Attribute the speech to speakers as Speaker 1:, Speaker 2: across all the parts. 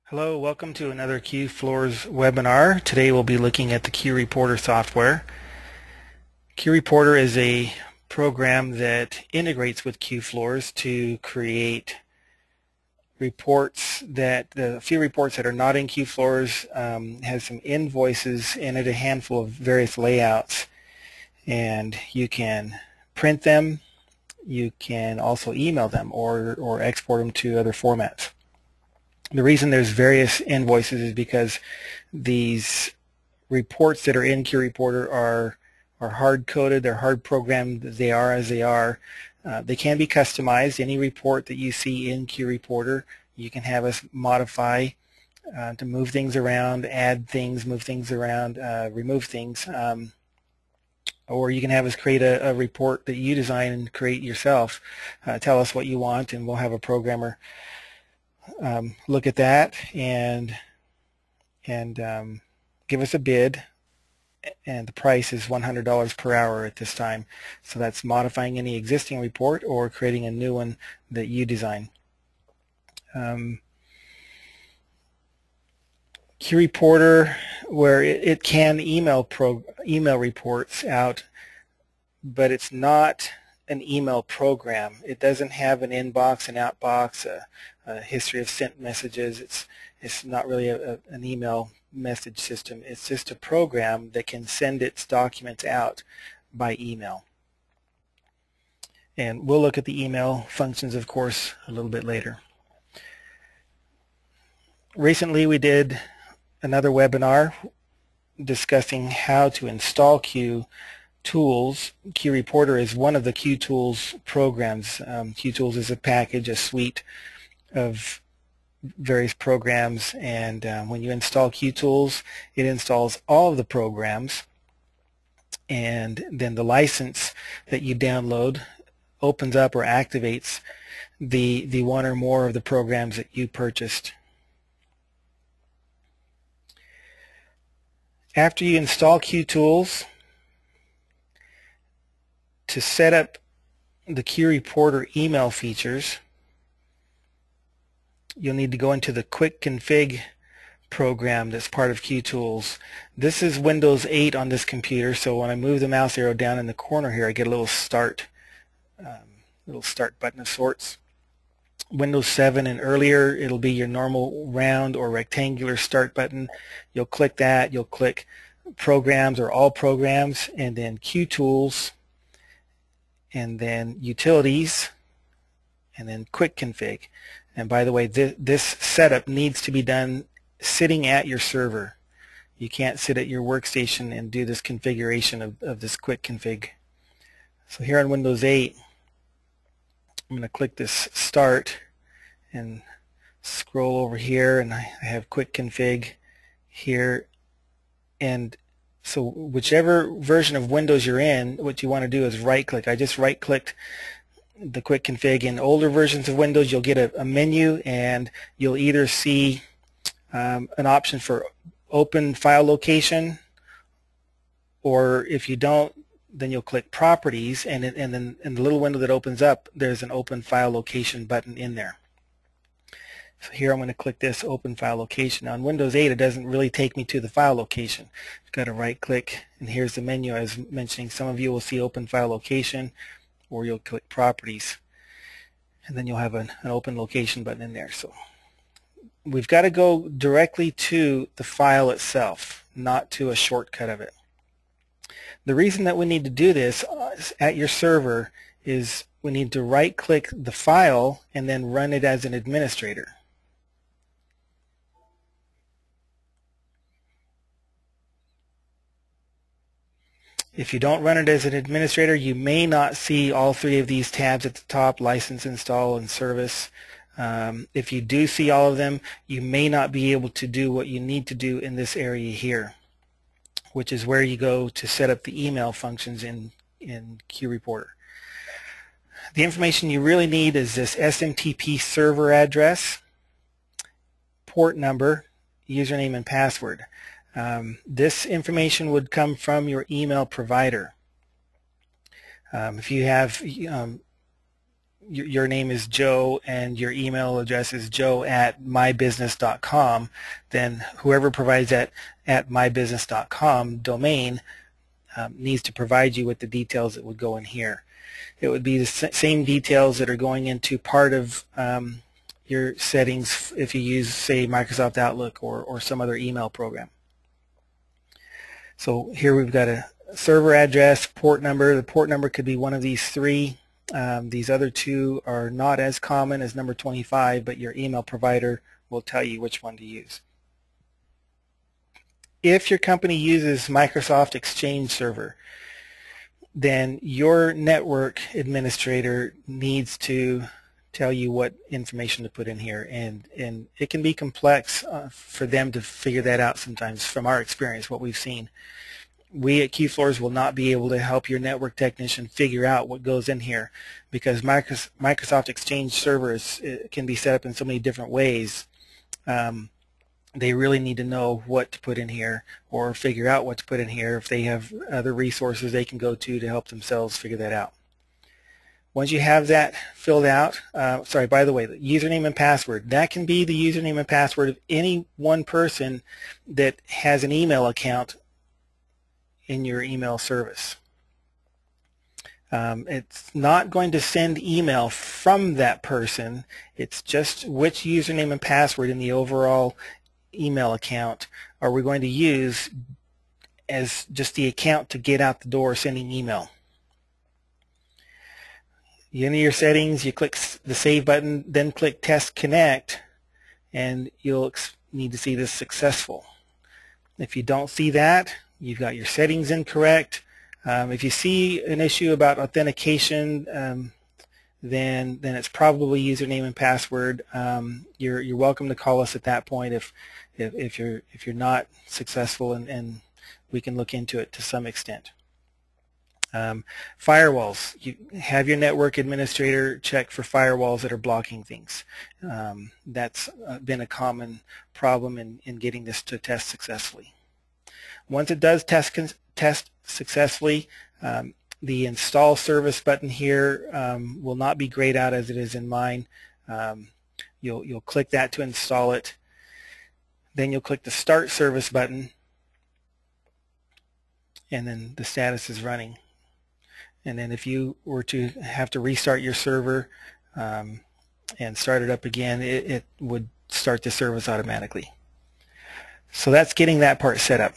Speaker 1: Hello, welcome to another QFloors webinar. Today we'll be looking at the QReporter software. QReporter is a program that integrates with QFloors to create reports a few reports that are not in QFloors, has some invoices in it, a handful of various layouts, and you can print them. You can also email them or export them to other formats. The reason there's various invoices is because these reports that are in QReporter are hard-coded, they're hard-programmed, they are as they are. They can be customized. Any report that you see in QReporter, you can have us modify to move things around, add things, move things around, remove things. Or you can have us create a report that you design and create yourself. Tell us what you want, and we'll have a programmer look at that and give us a bid, and the price is $100 per hour at this time. So that's modifying any existing report or creating a new one that you design. QReporter, where it can email reports out, but it's not an email program. It doesn't have an inbox, an outbox, a history of sent messages. It's not really an email message system. It's just a program that can send its documents out by email. And we'll look at the email functions, of course, a little bit later. Recently we did another webinar discussing how to install QTools. QReporter is one of the QTools programs. QTools is a package, a suite of various programs, and when you install QTools, it installs all of the programs, and then the license that you download opens up or activates the one or more of the programs that you purchased. After you install QTools, to set up the QReporter email features, you'll need to go into the Quick Config program that's part of QTools. This is Windows 8 on this computer, so when I move the mouse arrow down in the corner here, I get a little start button of sorts. Windows 7 and earlier, it'll be your normal round or rectangular start button. You'll click that, you'll click Programs or All Programs, and then QTools, and then Utilities, and then Quick Config. And by the way, this setup needs to be done sitting at your server. You can't sit at your workstation and do this configuration of this Quick Config. So here on Windows 8, I'm going to click this Start and scroll over here, and I have Quick Config here. And so whichever version of Windows you're in, what you want to do is right-click. I just right-clicked the Quick Config. In older versions of Windows, you'll get a menu, and you'll either see an option for Open File Location, or if you don't, then you'll click Properties, and then in the little window that opens up, there's an Open File Location button in there. So here I'm going to click this Open File Location. Now on Windows 8, it doesn't really take me to the file location. I've got to right-click, and here's the menu I was mentioning. Some of you will see Open File Location, or you'll click Properties, and then you'll have an Open Location button in there. So we've got to go directly to the file itself, not to a shortcut of it. The reason that we need to do this at your server is we need to right-click the file and then run it as an administrator. If you don't run it as an administrator, you may not see all three of these tabs at the top: License, Install, and Service. If you do see all of them, you may not be able to do what you need to do in this area here, which is where you go to set up the email functions in QReporter. The information you really need is this SMTP server address, port number, username, and password. This information would come from your email provider. If you have your name is Joe and your email address is joe@mybusiness.com, then whoever provides that @mybusiness.com domain needs to provide you with the details that would go in here. It would be the same details that are going into part of your settings if you use, say, Microsoft Outlook or some other email program. So here we've got a server address, port number. The port number could be one of these three. These other two are not as common as number 25, but your email provider will tell you which one to use. If your company uses Microsoft Exchange Server, then your network administrator needs to tell you what information to put in here, and it can be complex for them to figure that out sometimes. From our experience, what we've seen, we at QFloors will not be able to help your network technician figure out what goes in here, because Microsoft Exchange Server can be set up in so many different ways. They really need to know what to put in here or figure out what to put in here. If they have other resources they can go to help themselves figure that out. Once you have that filled out, sorry, by the way, the username and password, that can be the username and password of any one person that has an email account in your email service. It's not going to send email from that person. It's just which username and password in the overall email account are we going to use as just the account to get out the door sending email. You enter your settings, you click the Save button, then click Test Connect, and you'll need to see this successful. If you don't see that, you've got your settings incorrect. If you see an issue about authentication, then it's probably username and password. You're welcome to call us at that point if you're not successful, and we can look into it to some extent. Firewalls. You have your network administrator check for firewalls that are blocking things. That's been a common problem in getting this to test successfully. Once it does test successfully, the install service button here will not be grayed out as it is in mine. You'll click that to install it. Then you'll click the start service button, and then the status is running. And then if you were to have to restart your server and start it up again, it would start the service automatically. So that's getting that part set up.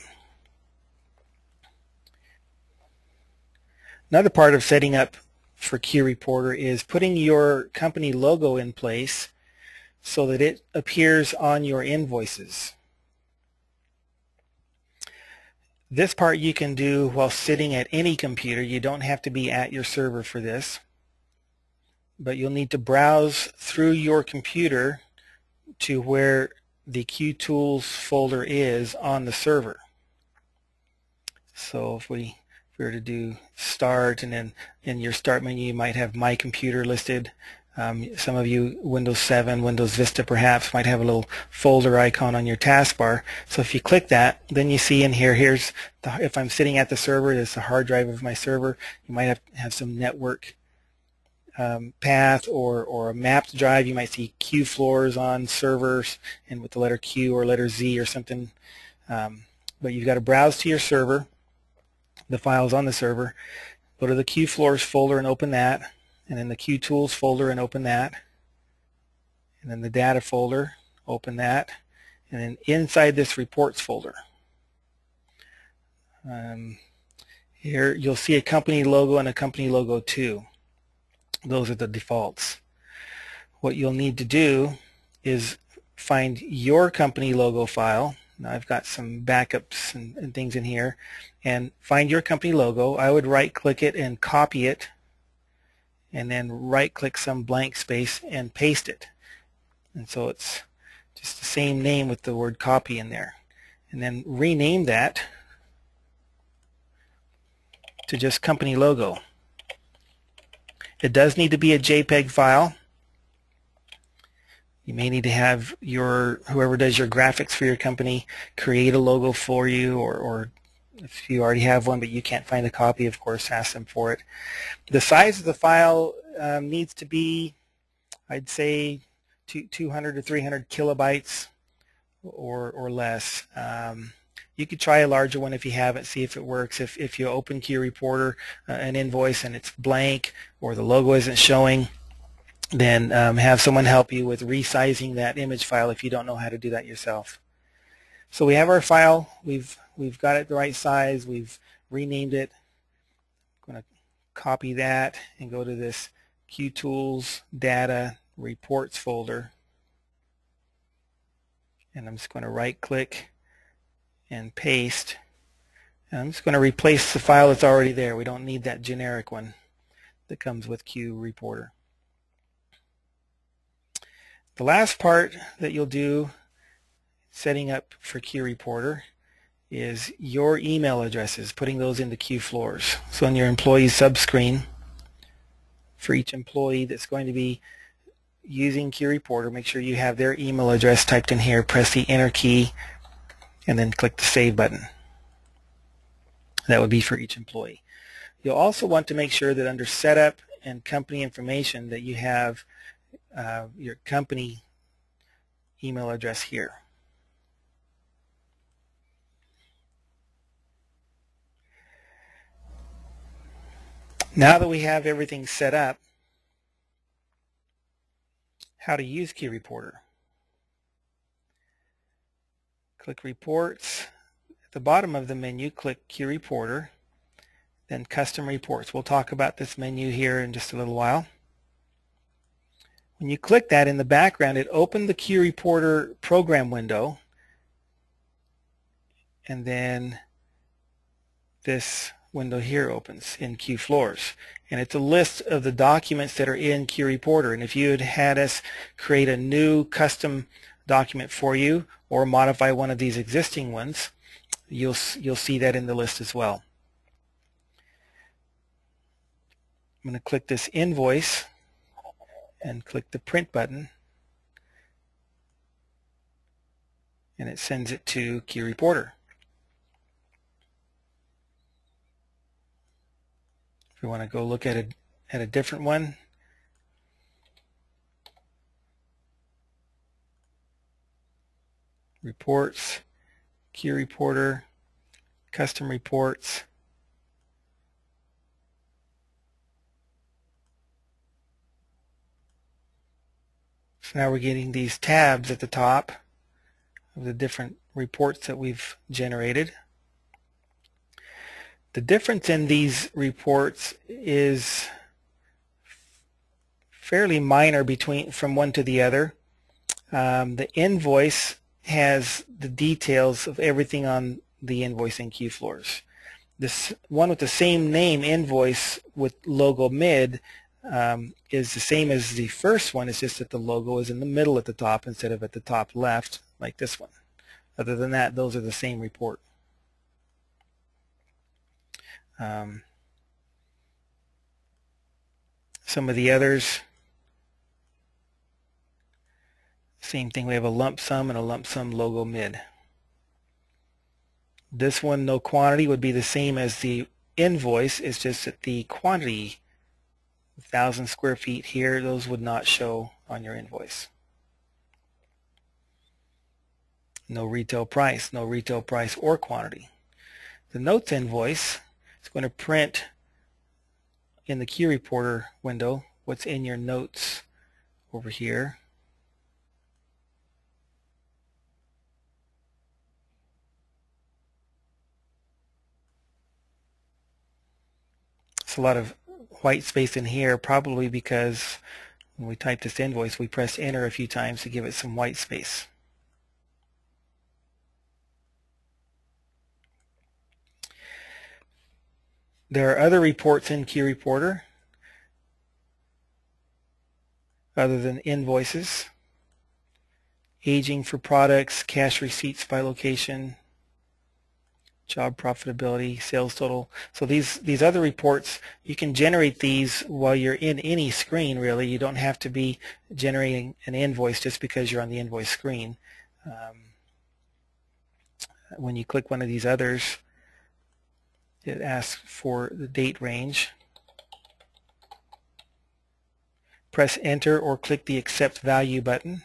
Speaker 1: Another part of setting up for QReporter is putting your company logo in place so that it appears on your invoices. This part you can do while sitting at any computer. You don't have to be at your server for this, but you'll need to browse through your computer to where the QTools folder is on the server. So if we were to do Start, and then in your Start menu you might have My Computer listed. Some of you, Windows 7, Windows Vista perhaps, might have a little folder icon on your taskbar. So if you click that, then you see in here, if I'm sitting at the server, it's the hard drive of my server. You might have some network path or a mapped drive. You might see QFloors on servers and with the letter Q or letter Z or something. But you've got to browse to your server, the files on the server, go to the QFloors folder and open that, and then the QTools folder and open that, and then the data folder, open that, and then inside this reports folder, here you'll see a company logo and a company logo 2. Those are the defaults. What you'll need to do is find your company logo file. Now I've got some backups and things in here, and find your company logo. I would right click it and copy it, and then right click some blank space and paste it. And so it's just the same name with the word copy in there. And then rename that to just company logo. It does need to be a JPEG file. You may need to have whoever does your graphics for your company create a logo for you, or If you already have one but you can't find a copy, of course, ask them for it. The size of the file needs to be, I'd say, 200 to 300 kilobytes or less. You could try a larger one if you haven't, see if it works. If you open QReporter, an invoice, and it's blank or the logo isn't showing, then have someone help you with resizing that image file if you don't know how to do that yourself. So we have our file. We've got it the right size. We've renamed it. I'm going to copy that and go to this QTools Data Reports folder. And I'm just going to right-click and paste. And I'm just going to replace the file that's already there. We don't need that generic one that comes with QReporter. The last part that you'll do setting up for QReporter is your email addresses, putting those into QFloors. So on your employee subscreen, for each employee that's going to be using QReporter, make sure you have their email address typed in here, press the enter key, and then click the save button. That would be for each employee. You'll also want to make sure that under setup and company information that you have your company email address here. Now that we have everything set up, how to use QReporter. Click Reports. At the bottom of the menu, click QReporter, then Custom Reports. We'll talk about this menu here in just a little while. When you click that, in the background, it opened the QReporter program window, and then this window here opens in QFloors. And it's a list of the documents that are in QReporter. And if you had had us create a new custom document for you or modify one of these existing ones, you'll see that in the list as well. I'm going to click this invoice and click the print button, and it sends it to QReporter. If we want to go look at a different one, Reports, QReporter, Custom Reports. So now we're getting these tabs at the top of the different reports that we've generated. The difference in these reports is fairly minor from one to the other. The invoice has the details of everything on the invoice in QFloors. This one with the same name, invoice with logo mid, is the same as the first one. It's just that the logo is in the middle at the top instead of at the top left like this one. Other than that, those are the same report. Some of the others, same thing. We have a lump sum and a lump sum logo mid. This one, no quantity, would be the same as the invoice. It's just that the quantity, 1,000 square feet here, those would not show on your invoice. No retail price or quantity. The notes invoice is going to print in the QReporter window what's in your notes over here. It's a lot of white space in here, probably because when we type this invoice, we press enter a few times to give it some white space. There are other reports in QReporter other than invoices. Aging for products, cash receipts by location, job profitability, sales total. So these other reports, you can generate these while you're in any screen, really. You don't have to be generating an invoice just because you're on the invoice screen. When you click one of these others, it asks for the date range. Press enter or click the accept value button.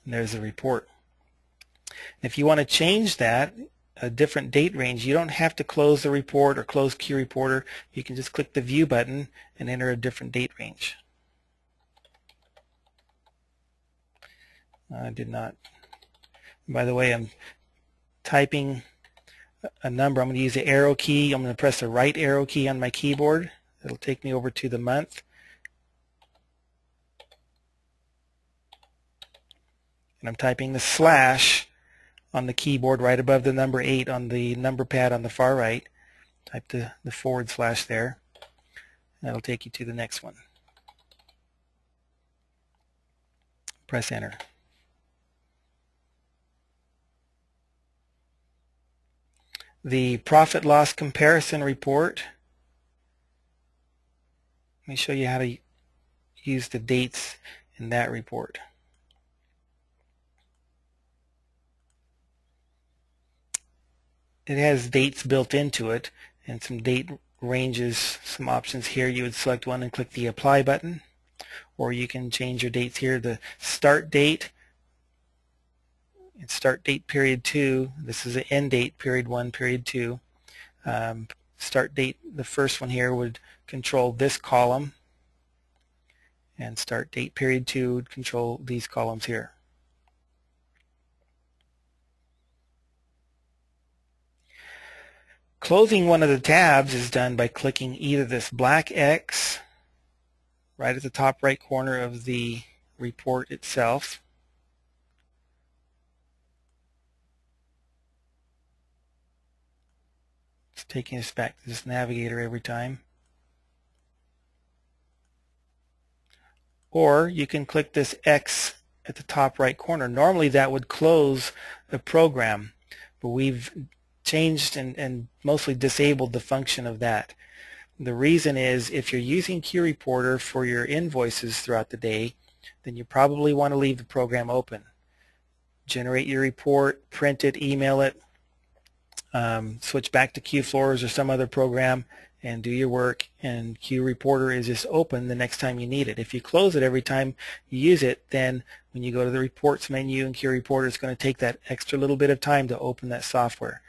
Speaker 1: And there's the report. If you want to change that, a different date range, you don't have to close the report or close QReporter. You can just click the view button and enter a different date range. I did not. By the way, I'm typing a number. I'm going to use the arrow key. I'm going to press the right arrow key on my keyboard. It'll take me over to the month. And I'm typing the slash on the keyboard right above the number 8 on the number pad on the far right. Type the forward slash there. That'll take you to the next one. Press enter. The profit loss comparison report. Let me show you how to use the dates in that report. It has dates built into it and some date ranges, some options here. You would select one and click the apply button, or you can change your dates here. The start date, it's start date period 2. This is the end date period 1, period 2. Start date, the first one here would control this column, and start date period 2 would control these columns here. Closing one of the tabs is done by clicking either this black X right at the top right corner of the report itself, it's taking us back to this navigator every time, or you can click this X at the top right corner. Normally that would close the program, but we've changed and mostly disabled the function of that. The reason is if you're using QReporter for your invoices throughout the day, then you probably want to leave the program open. Generate your report, print it, email it, switch back to QFloors or some other program and do your work, and QReporter is just open the next time you need it. If you close it every time you use it, then when you go to the reports menu in QReporter, it's going to take that extra little bit of time to open that software.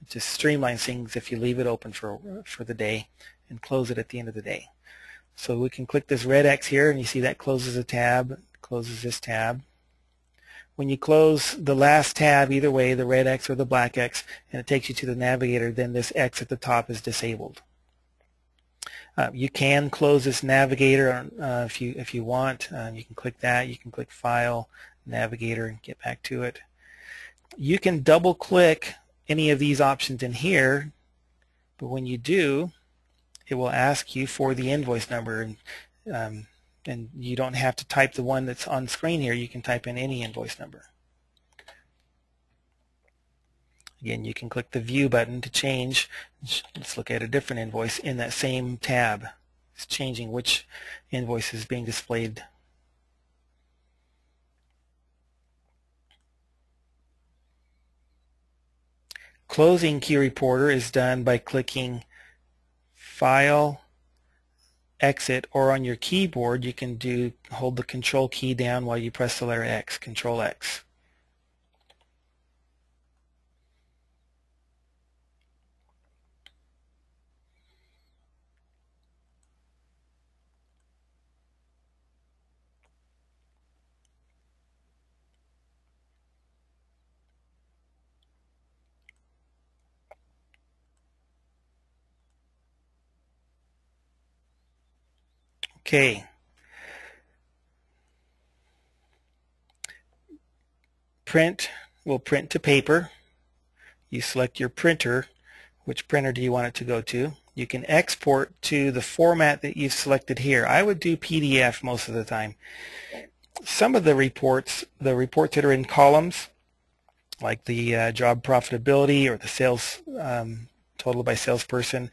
Speaker 1: It just streamlines things if you leave it open for the day and close it at the end of the day. So we can click this red X here, and you see that closes a tab, closes this tab. When you close the last tab, either way, the red X or the black X, and it takes you to the navigator, then this X at the top is disabled. You can close this navigator if you want. You can click that. You can click File, Navigator, and get back to it. You can double-click any of these options in here, but when you do, it will ask you for the invoice number, and you don't have to type the one that's on screen here. You can type in any invoice number. Again, you can click the View button to change. Let's look at a different invoice in that same tab. It's changing which invoice is being displayed. Closing QReporter is done by clicking File, Exit, or on your keyboard you can hold the Control key down while you press the letter X, Control X. Okay. Print will print to paper. You select your printer. Which printer do you want it to go to? You can export to the format that you've selected here. I would do PDF most of the time. Some of the reports that are in columns, like the job profitability or the sales total by salesperson,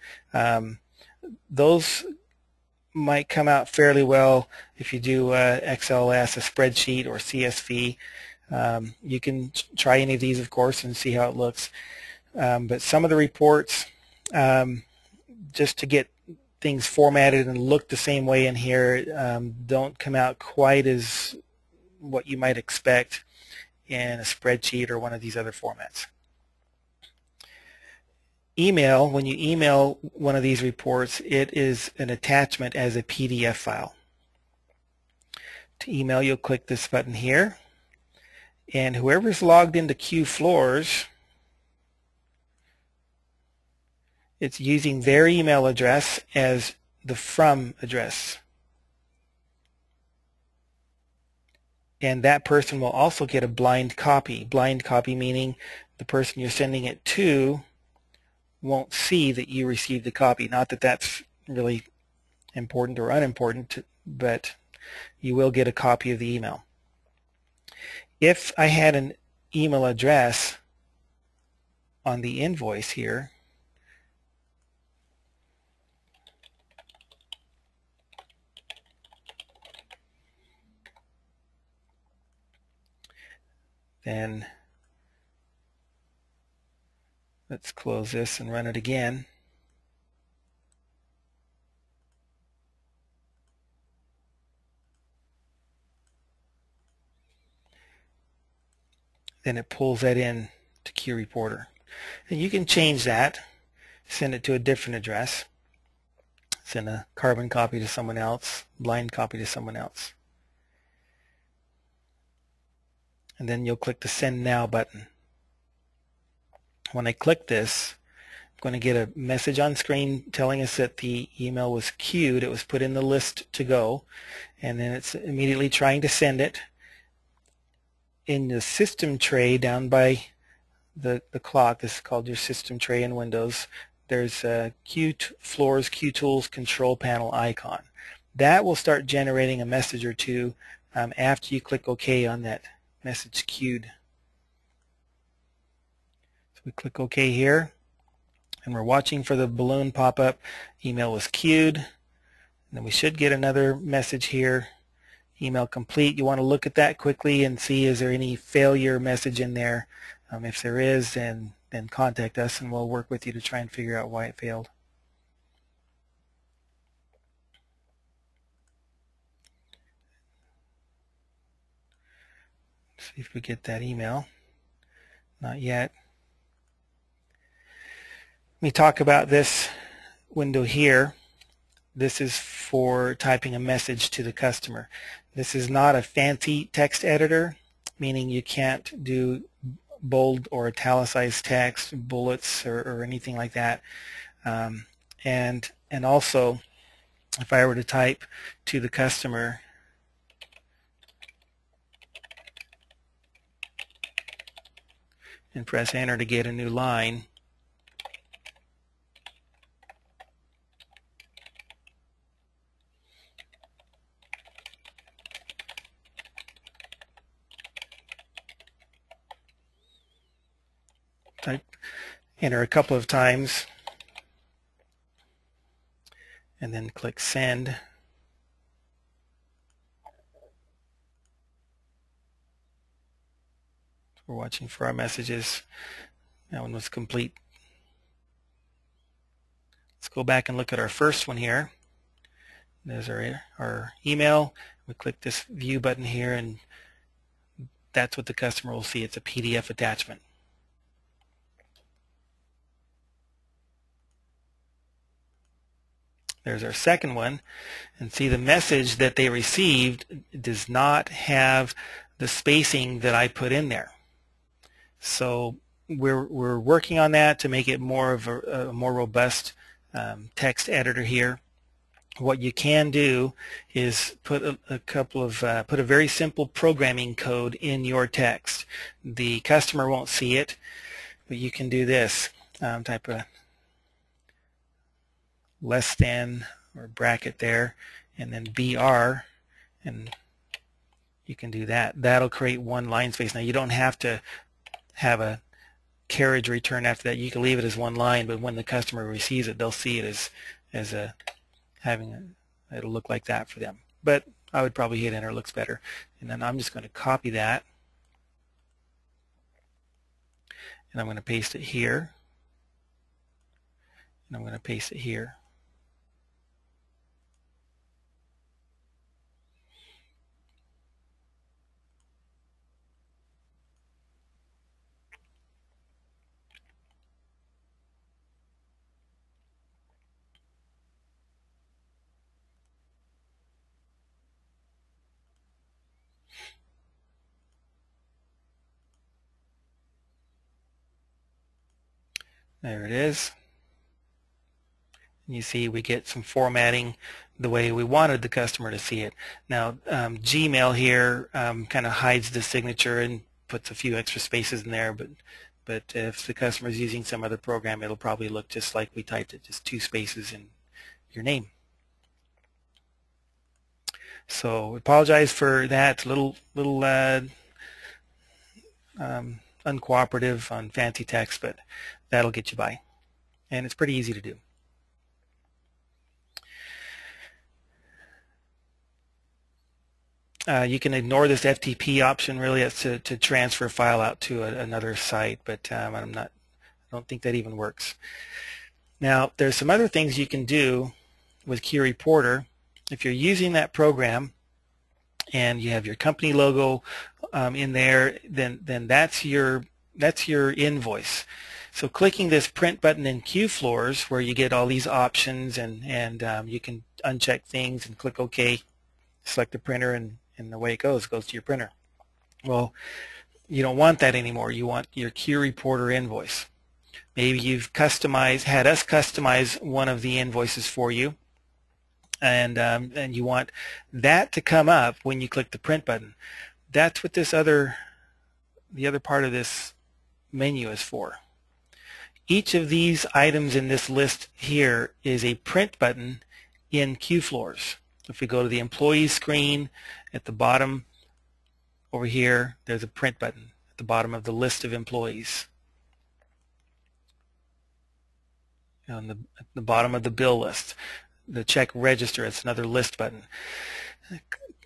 Speaker 1: those might come out fairly well if you do XLS, a spreadsheet, or CSV. You can try any of these, of course, and see how it looks. But some of the reports, just to get things formatted and look the same way in here, don't come out quite as what you might expect in a spreadsheet or one of these other formats. Email, when you email one of these reports, it is an attachment as a PDF file. To email, you'll click this button here, and whoever's logged into QFloors, it's using their email address as the from address. And that person will also get a blind copy. Blind copy meaning the person you're sending it to won't see that you received the copy. Not that that's really important or unimportant, but you will get a copy of the email. If I had an email address on the invoice here, then let's close this and run it again. Then it pulls that in to QReporter. And you can change that, send it to a different address, send a carbon copy to someone else, blind copy to someone else. And then you'll click the Send Now button. When I click this, I'm going to get a message on screen telling us that the email was queued. It was put in the list to go, and then it's immediately trying to send it. In the system tray down by the clock, this is called your system tray in Windows, there's a QFloors QTools control panel icon. That will start generating a message or two after you click OK on that message queued. So we click OK here, and we're watching for the balloon pop up. Email was queued, and then we should get another message here. Email complete. You want to look at that quickly and see is there any failure message in there. If there is, then contact us and we'll work with you to try and figure out why it failed. See if we get that email. Not yet. Let me talk about this window here. This is for typing a message to the customer. This is not a fancy text editor, meaning you can't do bold or italicized text, bullets, or anything like that. And also, if I were to type to the customer, and press enter to get a new line, type enter a couple of times and then click send. We're watching for our messages. That one was complete. Let's go back and look at our first one here. There's our email. We click this view button here, and that's what the customer will see. It's a PDF attachment. There's our second one, and see the message that they received does not have the spacing that I put in there. So we're working on that to make it more of a more robust text editor here. What you can do is put put a very simple programming code in your text. The customer won't see it, but you can do this. Type a less than or bracket there, and then BR, and you can do that. That'll create one line space. Now you don't have to have a carriage return after that. You can leave it as one line, but when the customer receives it, they'll see it as it'll look like that for them. But I would probably hit enter. It looks better. And then I'm just going to copy that and I'm going to paste it here, and I'm going to paste it here. There it is. And you see we get some formatting the way we wanted the customer to see it. Now Gmail here kind of hides the signature and puts a few extra spaces in there, but if the customer is using some other program, it'll probably look just like we typed it, just 2 spaces in your name. So apologize for that. It's a little uncooperative on fancy text, but that'll get you by, and it's pretty easy to do. You can ignore this FTP option. Really, it's to transfer a file out to another site, but I don't think that even works. Now, there's some other things you can do with QReporter. If you're using that program and you have your company logo in there, then that's your invoice. So clicking this print button in QFloors, where you get all these options and you can uncheck things and click OK, select the printer, and away it goes to your printer. Well, you don't want that anymore. You want your QReporter invoice. Maybe you've had us customize one of the invoices for you, and you want that to come up when you click the print button. That's what the other part of this menu is for. Each of these items in this list here is a print button in QFloors. If we go to the employee screen, at the bottom over here, there's a print button at the bottom of the list of employees. At the bottom of the bill list, the check register, it's another list button.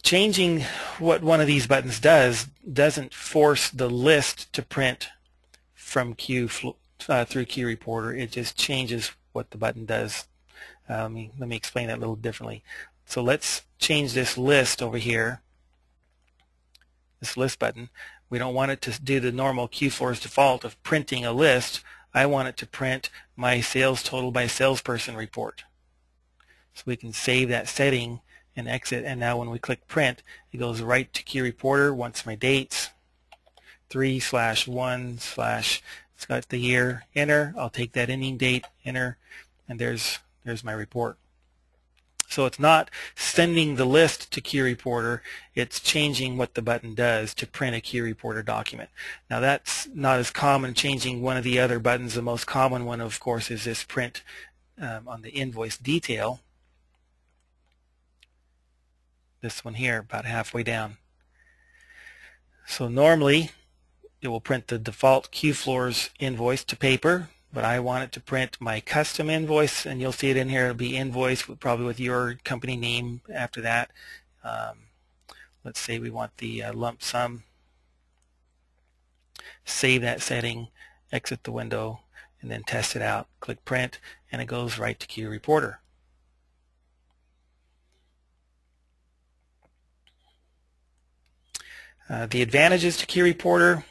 Speaker 1: Changing what one of these buttons doesn't force the list to print from through QReporter. It just changes what the button does. Let me explain that a little differently. So let's change this list over here, this list button. We don't want it to do the normal QFloors default of printing a list. I want it to print my sales total by salesperson report. So we can save that setting and exit, and now when we click print, it goes right to QReporter. Wants my dates, 3/1/ it's got the year, enter. I'll take that ending date, enter, and there's my report. So it's not sending the list to QReporter, it's changing what the button does to print a QReporter document. Now that's not as common, changing one of the other buttons. The most common one, of course, is this print on the invoice detail. This one here, about halfway down. So normally it will print the default QFloors invoice to paper, but I want it to print my custom invoice, and you'll see it in here. It'll be invoice probably with your company name after that. Let's say we want the lump sum. Save that setting, exit the window, and then test it out. Click print, and it goes right to QReporter. The advantages to QReporter,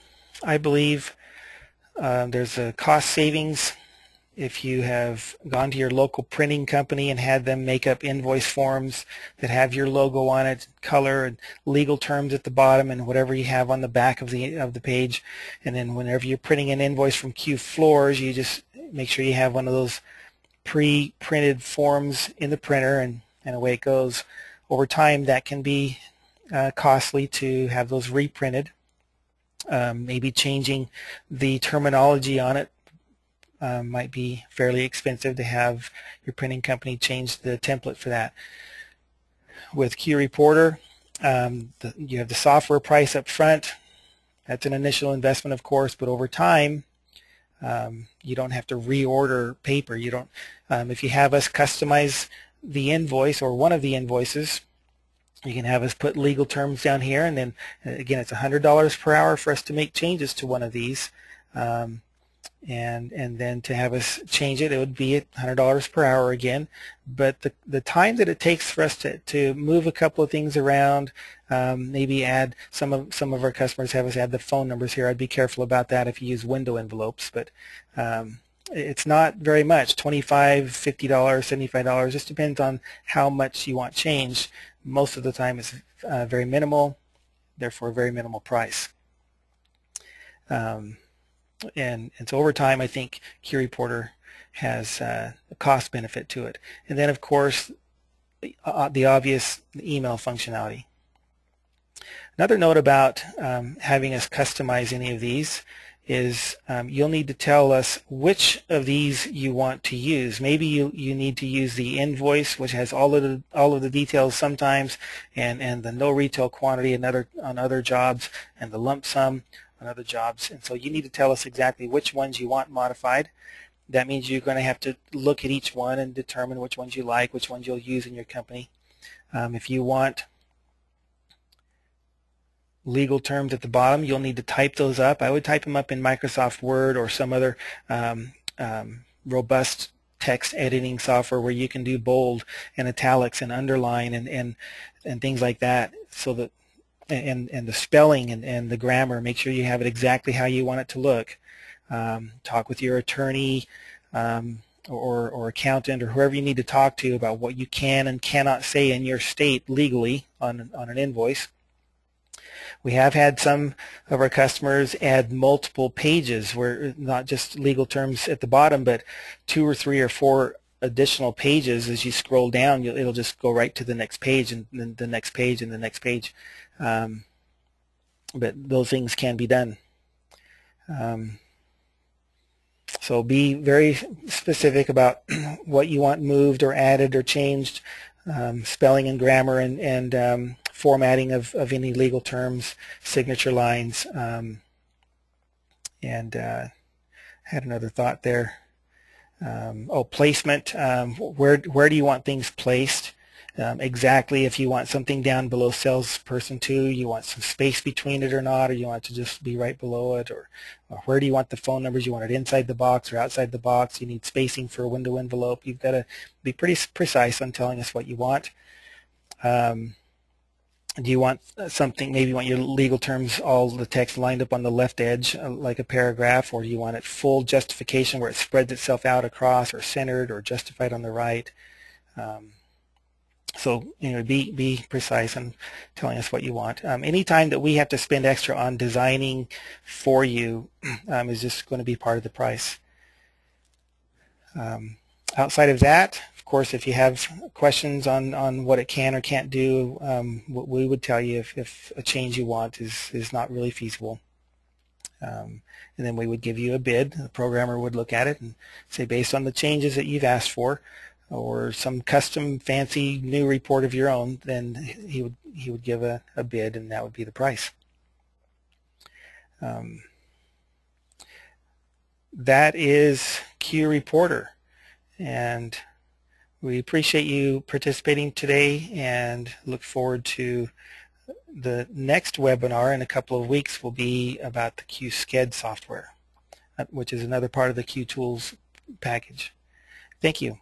Speaker 1: I believe, there's a cost savings if you have gone to your local printing company and had them make up invoice forms that have your logo on it, color and legal terms at the bottom, and whatever you have on the back of the page. And then whenever you're printing an invoice from QFloors, you just make sure you have one of those pre-printed forms in the printer, and away it goes. Over time, that can be costly to have those reprinted. Maybe changing the terminology on it might be fairly expensive to have your printing company change the template for that. With QReporter, you have the software price up front. That's an initial investment, of course, but over time you don't have to reorder paper. You don't. If you have us customize the invoice or one of the invoices, you can have us put legal terms down here, and then again it's $100 per hour for us to make changes to one of these. and then to have us change it, it would be at $100 per hour again. But the time that it takes for us to move a couple of things around, maybe add some of our customers have us add the phone numbers here. I'd be careful about that if you use window envelopes, but it's not very much. $25, $50, $75. Just depends on how much you want changed. Most of the time it's very minimal, therefore a very minimal price. And so over time, I think QReporter has a cost benefit to it. And then, of course, the obvious email functionality. Another note about having us customize any of these is you'll need to tell us which of these you want to use. Maybe you need to use the invoice, which has all of the details sometimes, and the no retail quantity on other jobs, and the lump sum on other jobs. And so you need to tell us exactly which ones you want modified. That means you're going to have to look at each one and determine which ones you like, which ones you'll use in your company. If you want legal terms at the bottom, you'll need to type those up. I would type them up in Microsoft Word or some other robust text editing software where you can do bold and italics and underline and things like that, so that and the spelling and the grammar, make sure you have it exactly how you want it to look. Talk with your attorney or accountant or whoever you need to talk to about what you can and cannot say in your state legally on an invoice. We have had some of our customers add multiple pages where not just legal terms at the bottom, but 2 or 3 or 4 additional pages. As you scroll down, it'll just go right to the next page and then the next page and the next page. But those things can be done. So be very specific about what you want moved or added or changed, spelling and grammar and formatting of any legal terms, signature lines, and had another thought there. Placement. Where do you want things placed? Exactly, if you want something down below salesperson 2, you want some space between it or not, or you want it to just be right below it, or where do you want the phone numbers? You want it inside the box or outside the box? You need spacing for a window envelope. You've got to be pretty precise on telling us what you want. Do you want something, maybe you want your legal terms, all the text lined up on the left edge like a paragraph, or do you want it full justification where it spreads itself out across, or centered, or justified on the right? So be precise on telling us what you want. Any time that we have to spend extra on designing for you is just going to be part of the price. Outside of that, of course, if you have questions on what it can or can't do, we would tell you if a change you want is not really feasible. And then we would give you a bid. The programmer would look at it and say, based on the changes that you've asked for, or some custom fancy new report of your own, then he would give a bid, and that would be the price. That is QReporter, and we appreciate you participating today and look forward to the next webinar in a couple of weeks. Will be about the QSCED software, which is another part of the QTools package. Thank you.